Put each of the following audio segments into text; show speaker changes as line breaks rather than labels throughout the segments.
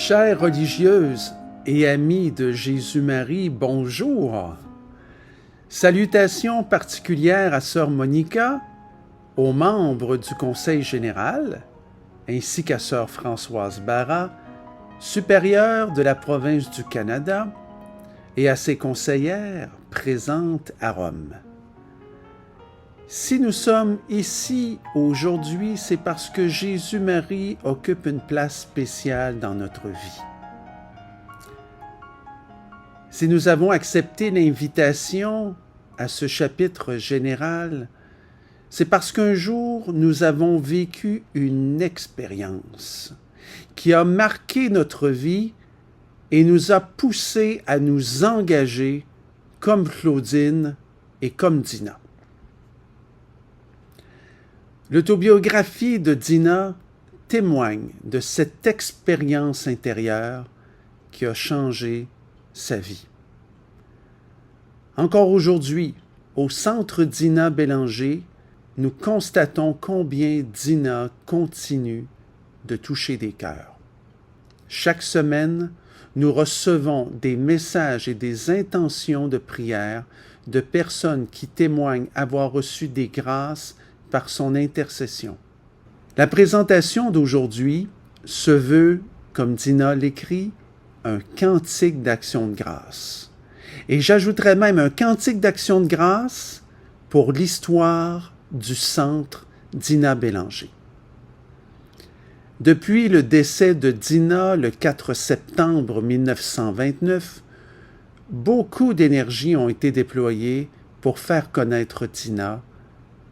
Chères religieuses et amis de Jésus-Marie, bonjour. Salutations particulières à Sœur Monica, aux membres du Conseil général, ainsi qu'à Sœur Françoise Barra, supérieure de la province du Canada, et à ses conseillères présentes à Rome. Si nous sommes ici aujourd'hui, c'est parce que Jésus-Marie occupe une place spéciale dans notre vie. Si nous avons accepté l'invitation à ce chapitre général, c'est parce qu'un jour, nous avons vécu une expérience qui a marqué notre vie et nous a poussés à nous engager comme Claudine et comme Dina. L'autobiographie de Dina témoigne de cette expérience intérieure qui a changé sa vie. Encore aujourd'hui, au Centre Dina Bélanger, nous constatons combien Dina continue de toucher des cœurs. Chaque semaine, nous recevons des messages et des intentions de prière de personnes qui témoignent avoir reçu des grâces par son intercession. La présentation d'aujourd'hui se veut, comme Dina l'écrit, un cantique d'action de grâce. Et j'ajouterais même un cantique d'action de grâce pour l'histoire du Centre Dina Bélanger. Depuis le décès de Dina le 4 septembre 1929, beaucoup d'énergie ont été déployées pour faire connaître Dina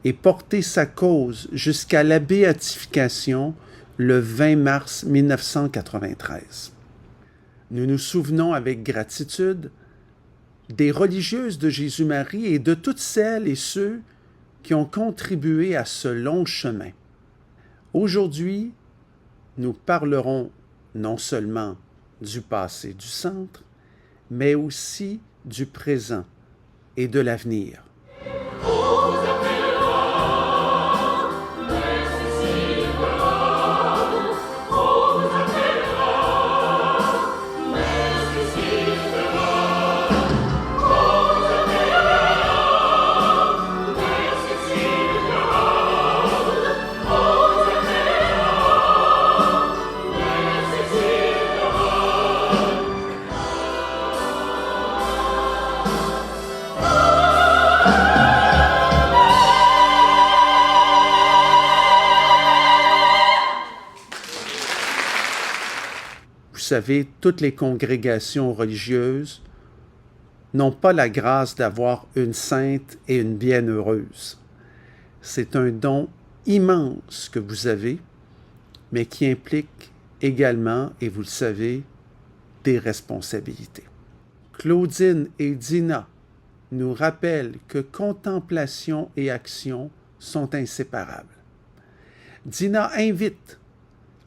et porter sa cause jusqu'à la béatification le 20 mars 1993. Nous nous souvenons avec gratitude des religieuses de Jésus-Marie et de toutes celles et ceux qui ont contribué à ce long chemin. Aujourd'hui, nous parlerons non seulement du passé du centre, mais aussi du présent et de l'avenir. Vous savez, toutes les congrégations religieuses n'ont pas la grâce d'avoir une sainte et une bienheureuse. C'est un don immense que vous avez, mais qui implique également, et vous le savez, des responsabilités. Claudine et Dina nous rappellent que contemplation et action sont inséparables. Dina invite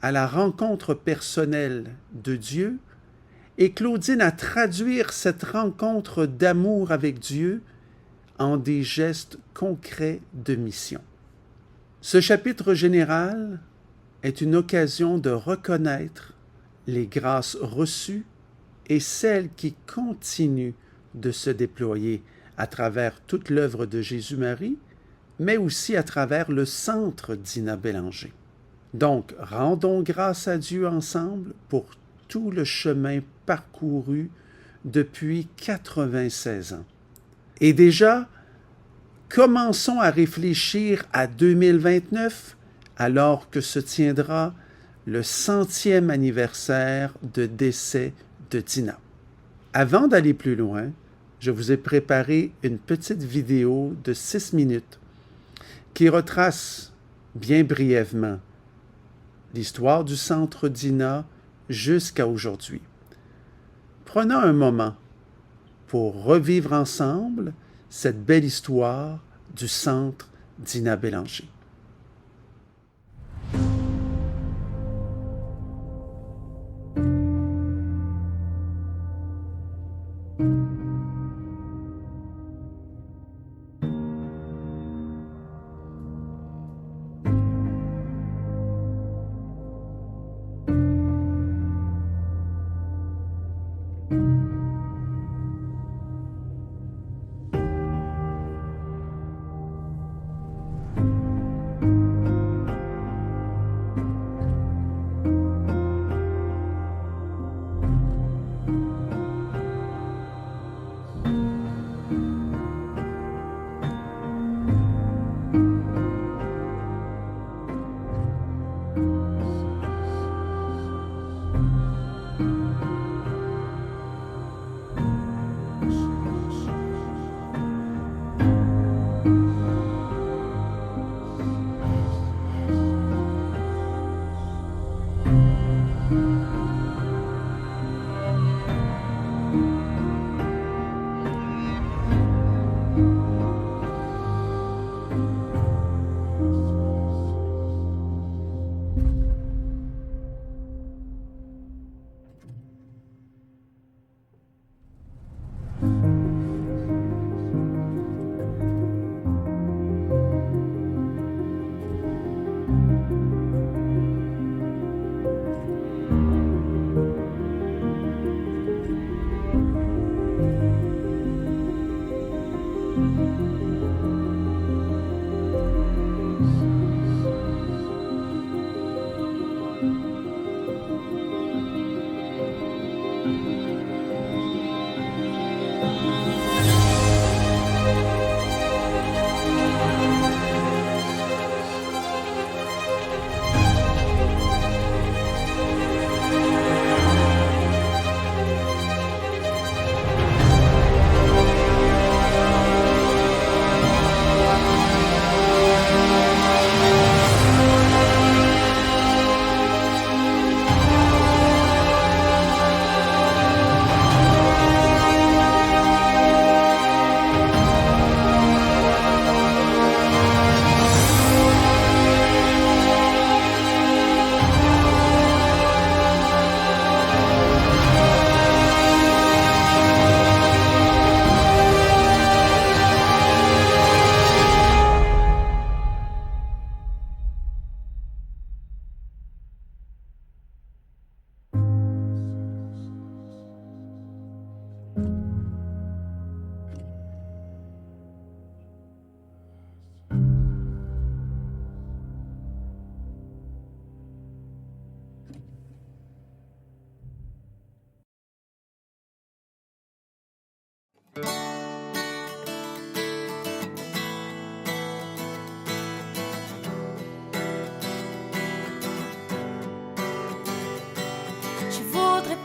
à la rencontre personnelle de Dieu et Claudine à traduire cette rencontre d'amour avec Dieu en des gestes concrets de mission. Ce chapitre général est une occasion de reconnaître les grâces reçues et celles qui continuent de se déployer à travers toute l'œuvre de Jésus-Marie, mais aussi à travers le Centre Dina Bélanger. Donc, rendons grâce à Dieu ensemble pour tout le chemin parcouru depuis 96 ans. Et déjà, commençons à réfléchir à 2029, alors que se tiendra le 100e anniversaire de décès de Dina. Avant d'aller plus loin, je vous ai préparé une petite vidéo de 6 minutes qui retrace bien brièvement l'histoire du Centre Dina jusqu'à aujourd'hui. Prenons un moment pour revivre ensemble cette belle histoire du Centre Dina Bélanger.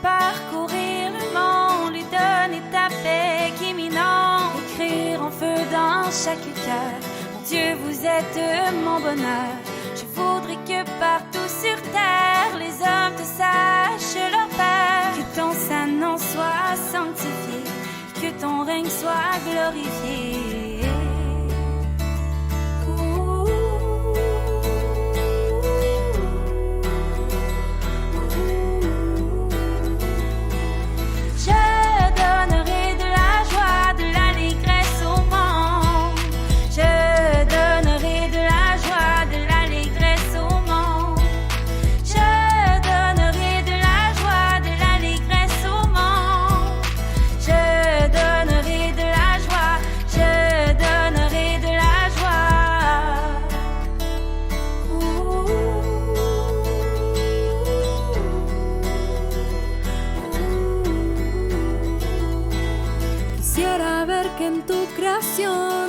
Parcourir le monde, lui donner ta paix qui m'inonde, écrire en feu dans chaque cœur. Mon Dieu, vous êtes mon bonheur. Je voudrais que partout sur terre, les hommes te sachent leur père. Que ton saint nom soit sanctifié, que ton règne soit glorifié.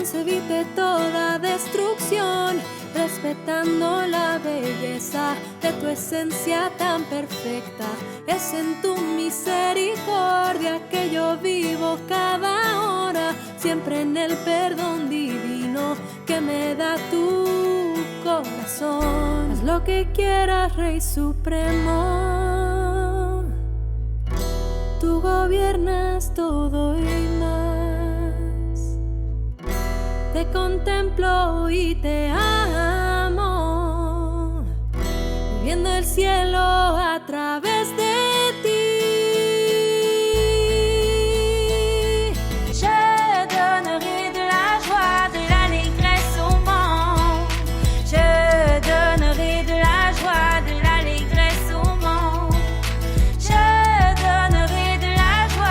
Se evite toda destrucción, respetando la belleza de tu esencia tan perfecta. Es en tu misericordia que yo vivo cada hora, siempre en el perdón divino que me da tu corazón. Haz lo que quieras, Rey Supremo, tú gobiernas todo y más. Te contemplo y te amo, viviendo el cielo a través de ti. Je donnerai de la joie, de l'allégresse au monde. Je donnerai de la joie, de l'allégresse au monde. Je donnerai de la joie.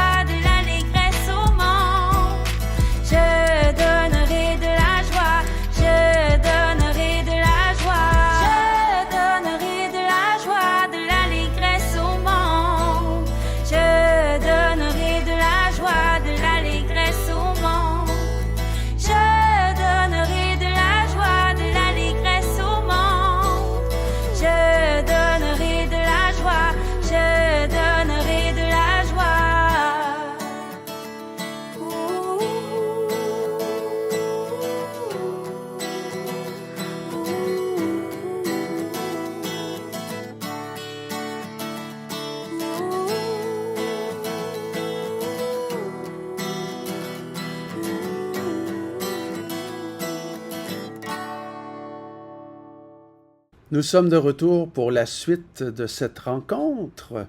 Nous sommes de retour pour la suite de cette rencontre.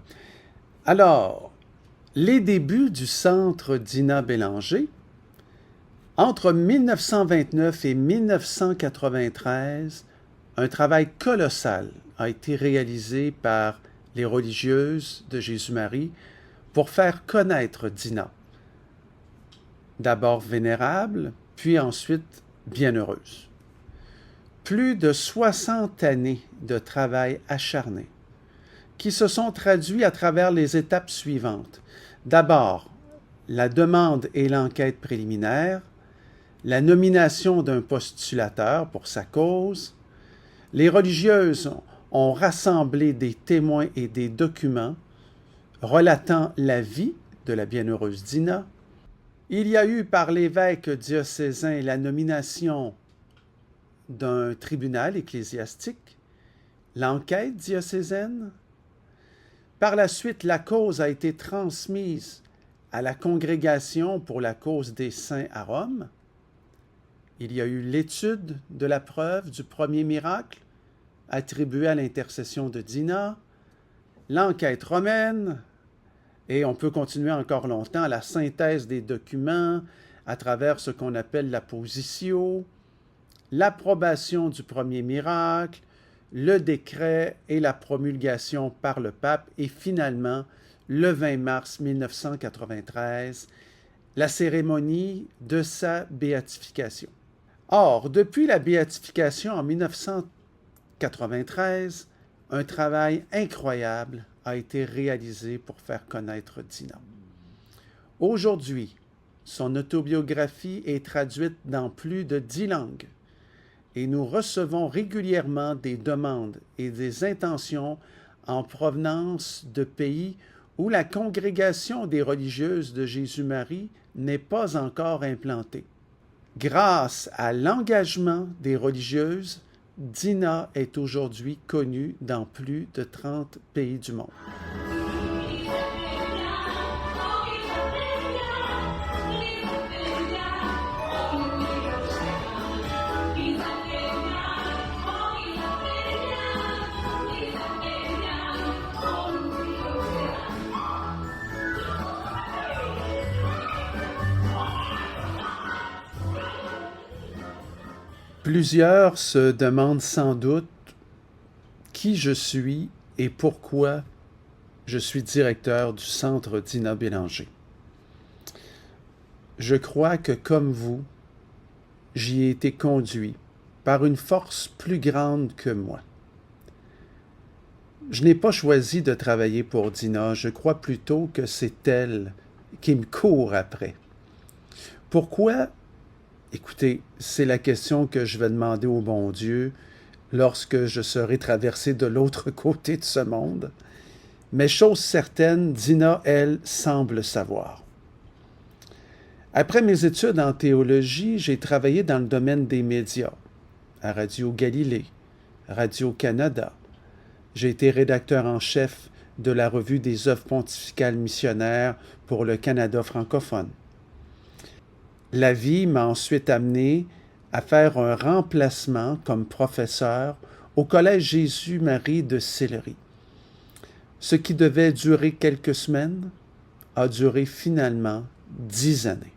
Alors, les débuts du Centre Dina Bélanger. Entre 1929 et 1993, un travail colossal a été réalisé par les religieuses de Jésus-Marie pour faire connaître Dina. D'abord vénérable, puis ensuite bienheureuse. Plus de 60 années de travail acharné qui se sont traduits à travers les étapes suivantes. D'abord, la demande et l'enquête préliminaire, la nomination d'un postulateur pour sa cause. Les religieuses ont rassemblé des témoins et des documents relatant la vie de la bienheureuse Dina. Il y a eu par l'évêque diocésain la nomination d'un tribunal ecclésiastique, l'enquête diocésaine. Par la suite, la cause a été transmise à la Congrégation pour la cause des saints à Rome. Il y a eu l'étude de la preuve du premier miracle attribué à l'intercession de Dina, l'enquête romaine, et on peut continuer encore longtemps, la synthèse des documents à travers ce qu'on appelle la positio, l'approbation du premier miracle, le décret et la promulgation par le pape, et finalement, le 20 mars 1993, la cérémonie de sa béatification. Or, depuis la béatification en 1993, un travail incroyable a été réalisé pour faire connaître Dina. Aujourd'hui, son autobiographie est traduite dans plus de 10 langues et nous recevons régulièrement des demandes et des intentions en provenance de pays où la congrégation des religieuses de Jésus-Marie n'est pas encore implantée. Grâce à l'engagement des religieuses, Dina est aujourd'hui connue dans plus de 30 pays du monde. Plusieurs se demandent sans doute qui je suis et pourquoi je suis directeur du Centre Dina Bélanger. Je crois que, comme vous, j'y ai été conduit par une force plus grande que moi. Je n'ai pas choisi de travailler pour Dina, je crois plutôt que c'est elle qui me court après. Pourquoi? Écoutez, c'est la question que je vais demander au bon Dieu lorsque je serai traversé de l'autre côté de ce monde. Mais chose certaine, Dina, elle, semble savoir. Après mes études en théologie, j'ai travaillé dans le domaine des médias, à Radio Galilée, Radio-Canada. J'ai été rédacteur en chef de la revue des œuvres pontificales missionnaires pour le Canada francophone. La vie m'a ensuite amené à faire un remplacement comme professeur au Collège Jésus-Marie de Sillery. Ce qui devait durer quelques semaines a duré finalement 10 années.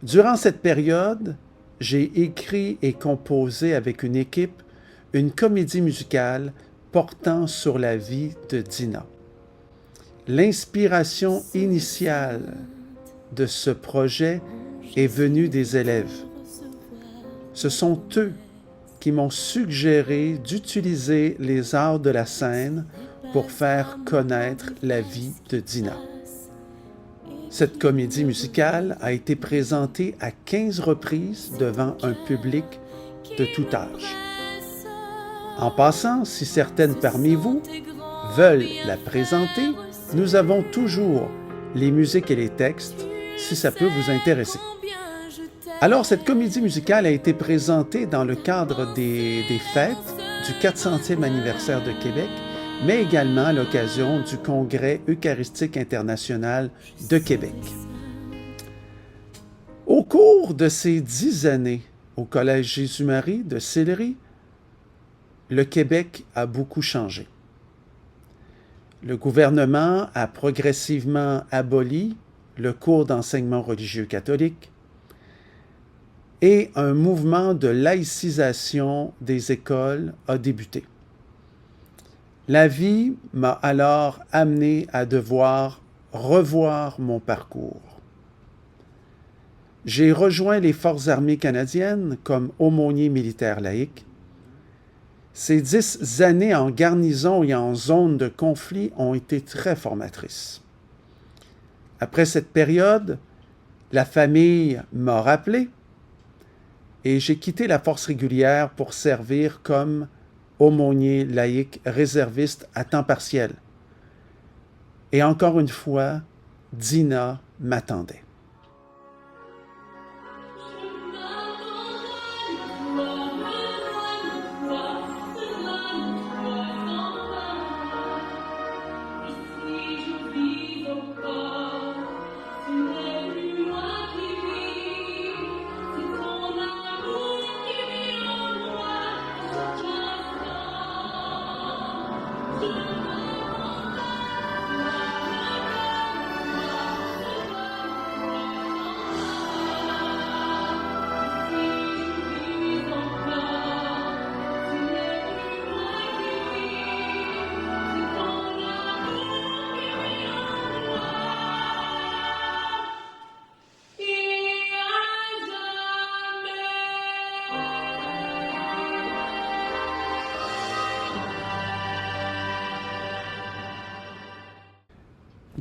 Durant cette période, j'ai écrit et composé avec une équipe une comédie musicale portant sur la vie de Dina. L'inspiration initiale de ce projet est venue des élèves. Ce sont eux qui m'ont suggéré d'utiliser les arts de la scène pour faire connaître la vie de Dina. Cette comédie musicale a été présentée à 15 reprises devant un public de tout âge. En passant, si certaines parmi vous veulent la présenter, nous avons toujours les musiques et les textes, si ça peut vous intéresser. Alors, cette comédie musicale a été présentée dans le cadre des fêtes du 400e anniversaire de Québec, mais également à l'occasion du Congrès eucharistique international de Québec. Au cours de ces 10 années au Collège Jésus-Marie de Sillery, le Québec a beaucoup changé. Le gouvernement a progressivement aboli le cours d'enseignement religieux catholique et un mouvement de laïcisation des écoles a débuté. La vie m'a alors amené à devoir revoir mon parcours. J'ai rejoint les Forces armées canadiennes comme aumônier militaire laïque. Ces 10 années en garnison et en zone de conflit ont été très formatrices. Après cette période, la famille m'a rappelé et j'ai quitté la force régulière pour servir comme aumônier laïque réserviste à temps partiel. Et encore une fois, Dina m'attendait.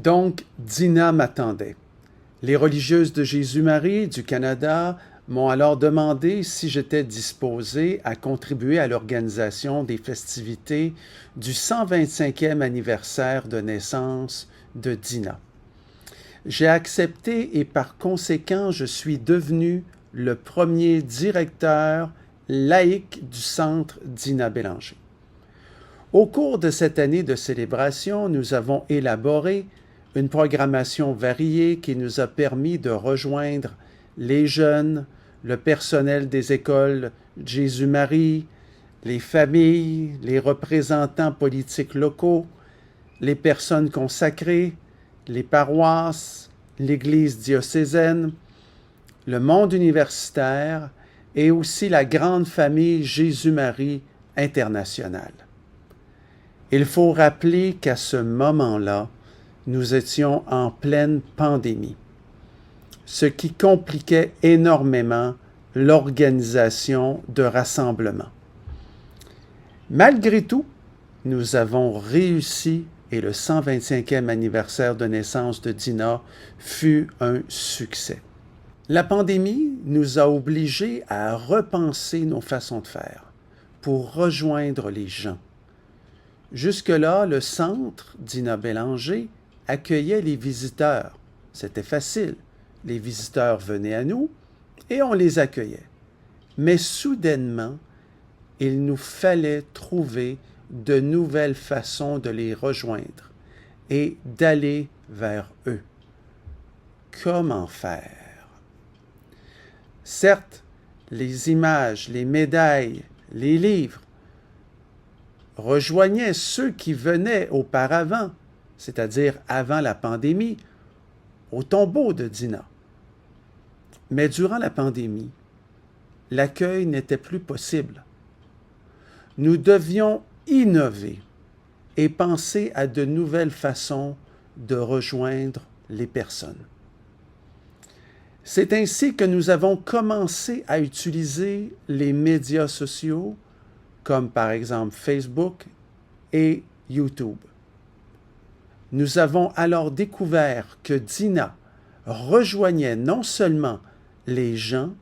Donc, Dina m'attendait. Les religieuses de Jésus-Marie du Canada m'ont alors demandé si j'étais disposé à contribuer à l'organisation des festivités du 125e anniversaire de naissance de Dina. J'ai accepté et par conséquent, je suis devenu le premier directeur laïque du Centre Dina Bélanger. Au cours de cette année de célébration, nous avons élaboré une programmation variée qui nous a permis de rejoindre les jeunes, le personnel des écoles Jésus-Marie, les familles, les représentants politiques locaux, les personnes consacrées, les paroisses, l'Église diocésaine, le monde universitaire et aussi la grande famille Jésus-Marie internationale. Il faut rappeler qu'à ce moment-là, nous étions en pleine pandémie, ce qui compliquait énormément l'organisation de rassemblements. Malgré tout, nous avons réussi et le 125e anniversaire de naissance de Dina fut un succès. La pandémie nous a obligés à repenser nos façons de faire pour rejoindre les gens. Jusque-là, le centre Dina Bélanger accueillait les visiteurs. C'était facile. Les visiteurs venaient à nous et on les accueillait. Mais soudainement, il nous fallait trouver de nouvelles façons de les rejoindre et d'aller vers eux. Comment faire? Certes, les images, les médailles, les livres rejoignaient ceux qui venaient auparavant, c'est-à-dire avant la pandémie, au tombeau de Dina. Mais durant la pandémie, l'accueil n'était plus possible. Nous devions innover et penser à de nouvelles façons de rejoindre les personnes. C'est ainsi que nous avons commencé à utiliser les médias sociaux, comme par exemple Facebook et YouTube. Nous avons alors découvert que Dina rejoignait non seulement les gens,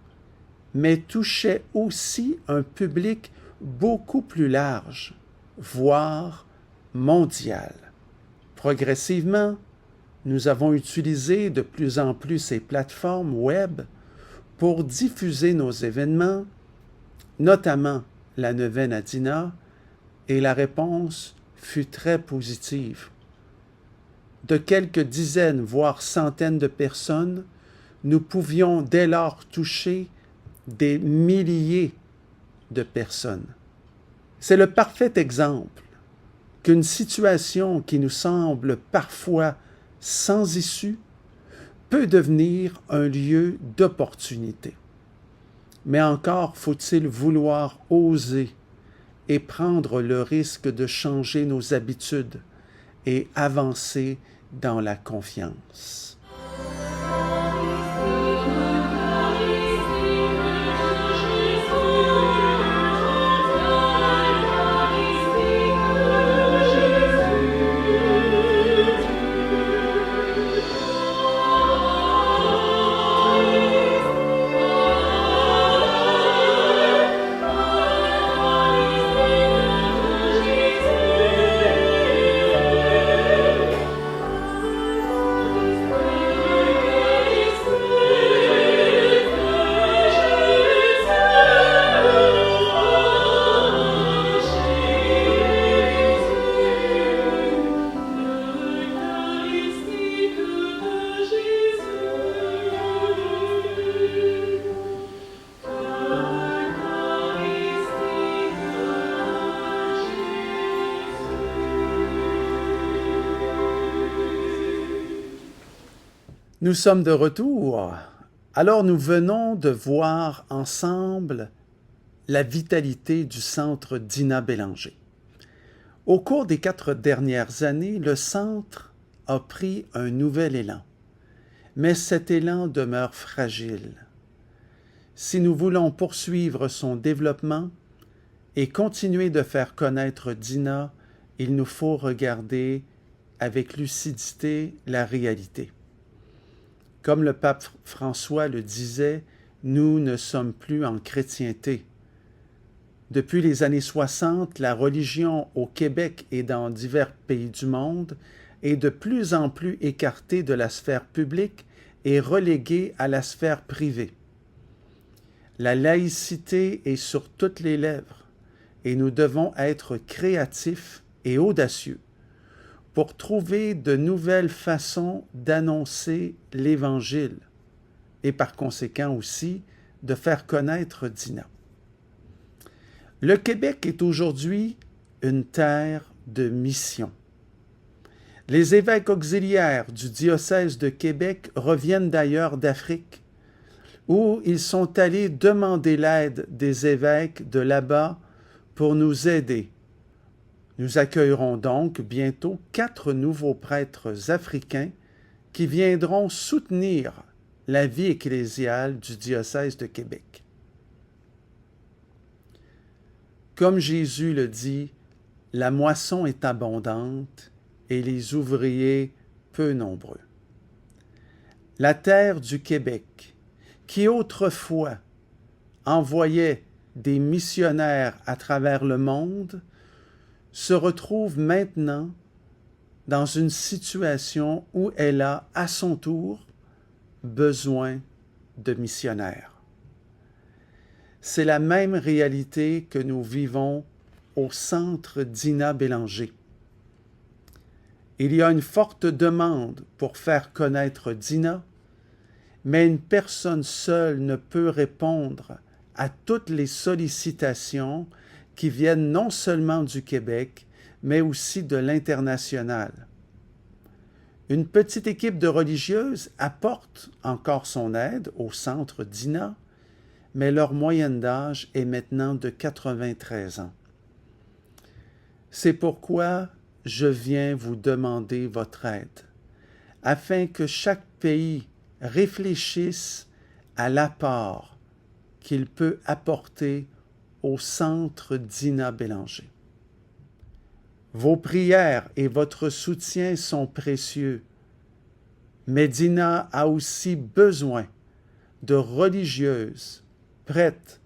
mais touchait aussi un public beaucoup plus large, voire mondial. Progressivement, nous avons utilisé de plus en plus ces plateformes web pour diffuser nos événements, notamment la neuvaine à Dina, et la réponse fut très positive. De quelques dizaines, voire centaines de personnes, nous pouvions dès lors toucher des milliers de personnes. C'est le parfait exemple qu'une situation qui nous semble parfois sans issue peut devenir un lieu d'opportunité. Mais encore faut-il vouloir oser et prendre le risque de changer nos habitudes et avancer dans la confiance. Nous sommes de retour. Alors nous venons de voir ensemble la vitalité du centre Dina Bélanger. Au cours des 4 dernières années, le centre a pris un nouvel élan. Mais cet élan demeure fragile. Si nous voulons poursuivre son développement et continuer de faire connaître Dina, il nous faut regarder avec lucidité la réalité. Comme le pape François le disait, nous ne sommes plus en chrétienté. Depuis les années 60, la religion au Québec et dans divers pays du monde est de plus en plus écartée de la sphère publique et reléguée à la sphère privée. La laïcité est sur toutes les lèvres et nous devons être créatifs et audacieux pour trouver de nouvelles façons d'annoncer l'Évangile et par conséquent aussi de faire connaître Dina. Le Québec est aujourd'hui une terre de mission. Les évêques auxiliaires du diocèse de Québec reviennent d'ailleurs d'Afrique, où ils sont allés demander l'aide des évêques de là-bas pour nous aider. Nous accueillerons donc bientôt 4 nouveaux prêtres africains qui viendront soutenir la vie ecclésiale du diocèse de Québec. Comme Jésus le dit, la moisson est abondante et les ouvriers peu nombreux. La terre du Québec, qui autrefois envoyait des missionnaires à travers le monde, se retrouve maintenant dans une situation où elle a, à son tour, besoin de missionnaires. C'est la même réalité que nous vivons au centre Dina Bélanger. Il y a une forte demande pour faire connaître Dina, mais une personne seule ne peut répondre à toutes les sollicitations qui viennent non seulement du Québec, mais aussi de l'international. Une petite équipe de religieuses apporte encore son aide au centre Dina, mais leur moyenne d'âge est maintenant de 93 ans. C'est pourquoi je viens vous demander votre aide, afin que chaque pays réfléchisse à l'apport qu'il peut apporter au centre Dina Bélanger. Vos prières et votre soutien sont précieux, mais Dina a aussi besoin de religieuses prêtes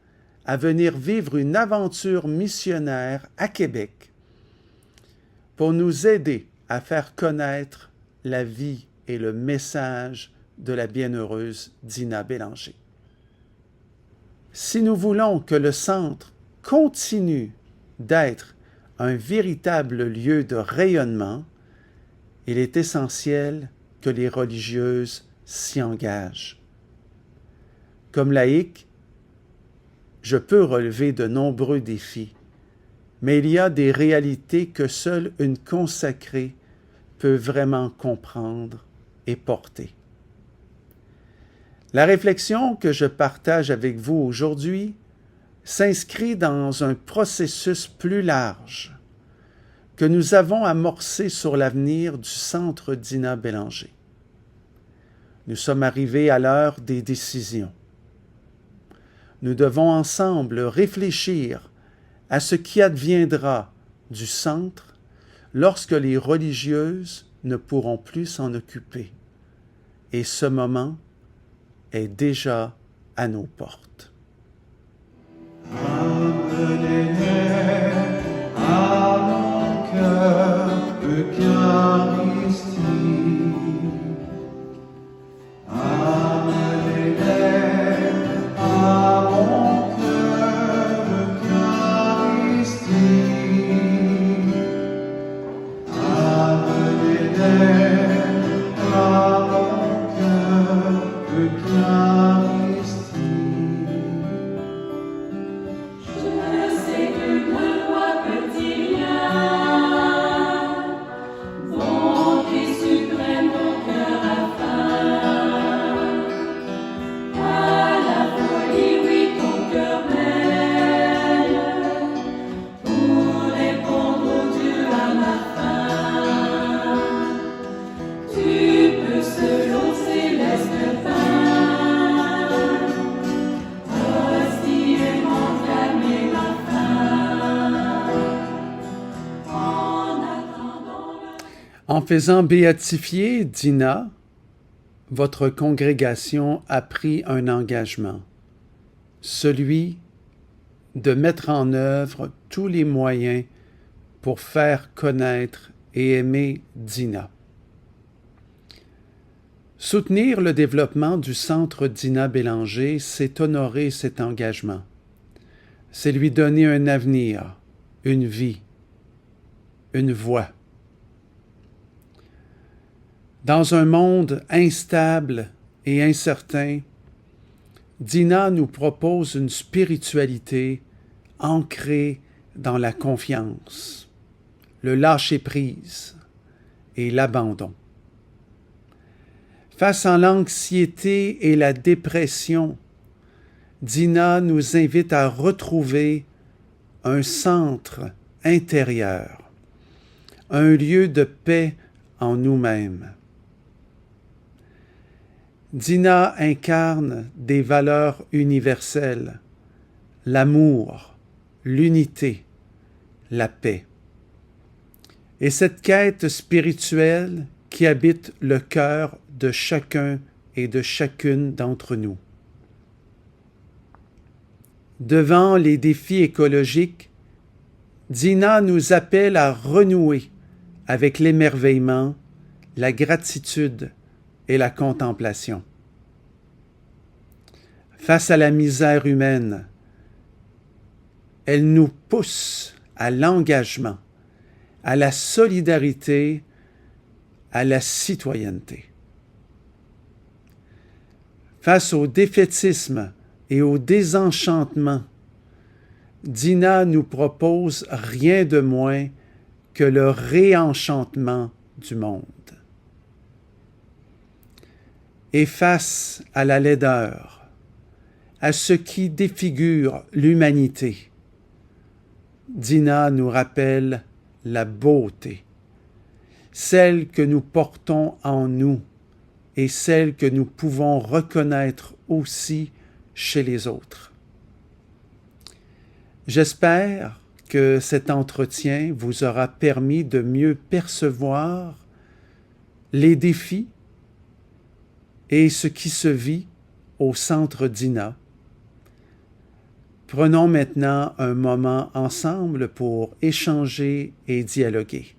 à venir vivre une aventure missionnaire à Québec pour nous aider à faire connaître la vie et le message de la bienheureuse Dina Bélanger. Si nous voulons que le centre continue d'être un véritable lieu de rayonnement, il est essentiel que les religieuses s'y engagent. Comme laïque, je peux relever de nombreux défis, mais il y a des réalités que seule une consacrée peut vraiment comprendre et porter. La réflexion que je partage avec vous aujourd'hui s'inscrit dans un processus plus large que nous avons amorcé sur l'avenir du Centre Dina Bélanger. Nous sommes arrivés à l'heure des décisions. Nous devons ensemble réfléchir à ce qui adviendra du centre lorsque les religieuses ne pourront plus s'en occuper. Et ce moment est déjà à nos portes.
Amenez-les à mon cœur Eucharistie. Amenez-les à mon cœur Eucharistie. Amenez-les à mon cœur Eucharistie.
En faisant béatifier Dina, votre congrégation a pris un engagement, celui de mettre en œuvre tous les moyens pour faire connaître et aimer Dina. Soutenir le développement du Centre Dina Bélanger, c'est honorer cet engagement. C'est lui donner un avenir, une vie, une voie. Dans un monde instable et incertain, Dina nous propose une spiritualité ancrée dans la confiance, le lâcher-prise et l'abandon. Face à l'anxiété et la dépression, Dina nous invite à retrouver un centre intérieur, un lieu de paix en nous-mêmes. Dina incarne des valeurs universelles, l'amour, l'unité, la paix. Et cette quête spirituelle qui habite le cœur de chacun et de chacune d'entre nous. Devant les défis écologiques, Dina nous appelle à renouer avec l'émerveillement, la gratitude et la contemplation. Face à la misère humaine, elle nous pousse à l'engagement, à la solidarité, à la citoyenneté. Face au défaitisme et au désenchantement, Dina nous propose rien de moins que le réenchantement du monde. Et face à la laideur, à ce qui défigure l'humanité, Dina nous rappelle la beauté, celle que nous portons en nous et celle que nous pouvons reconnaître aussi chez les autres. J'espère que cet entretien vous aura permis de mieux percevoir les défis et ce qui se vit au Centre Dina. Prenons maintenant un moment ensemble pour échanger et dialoguer.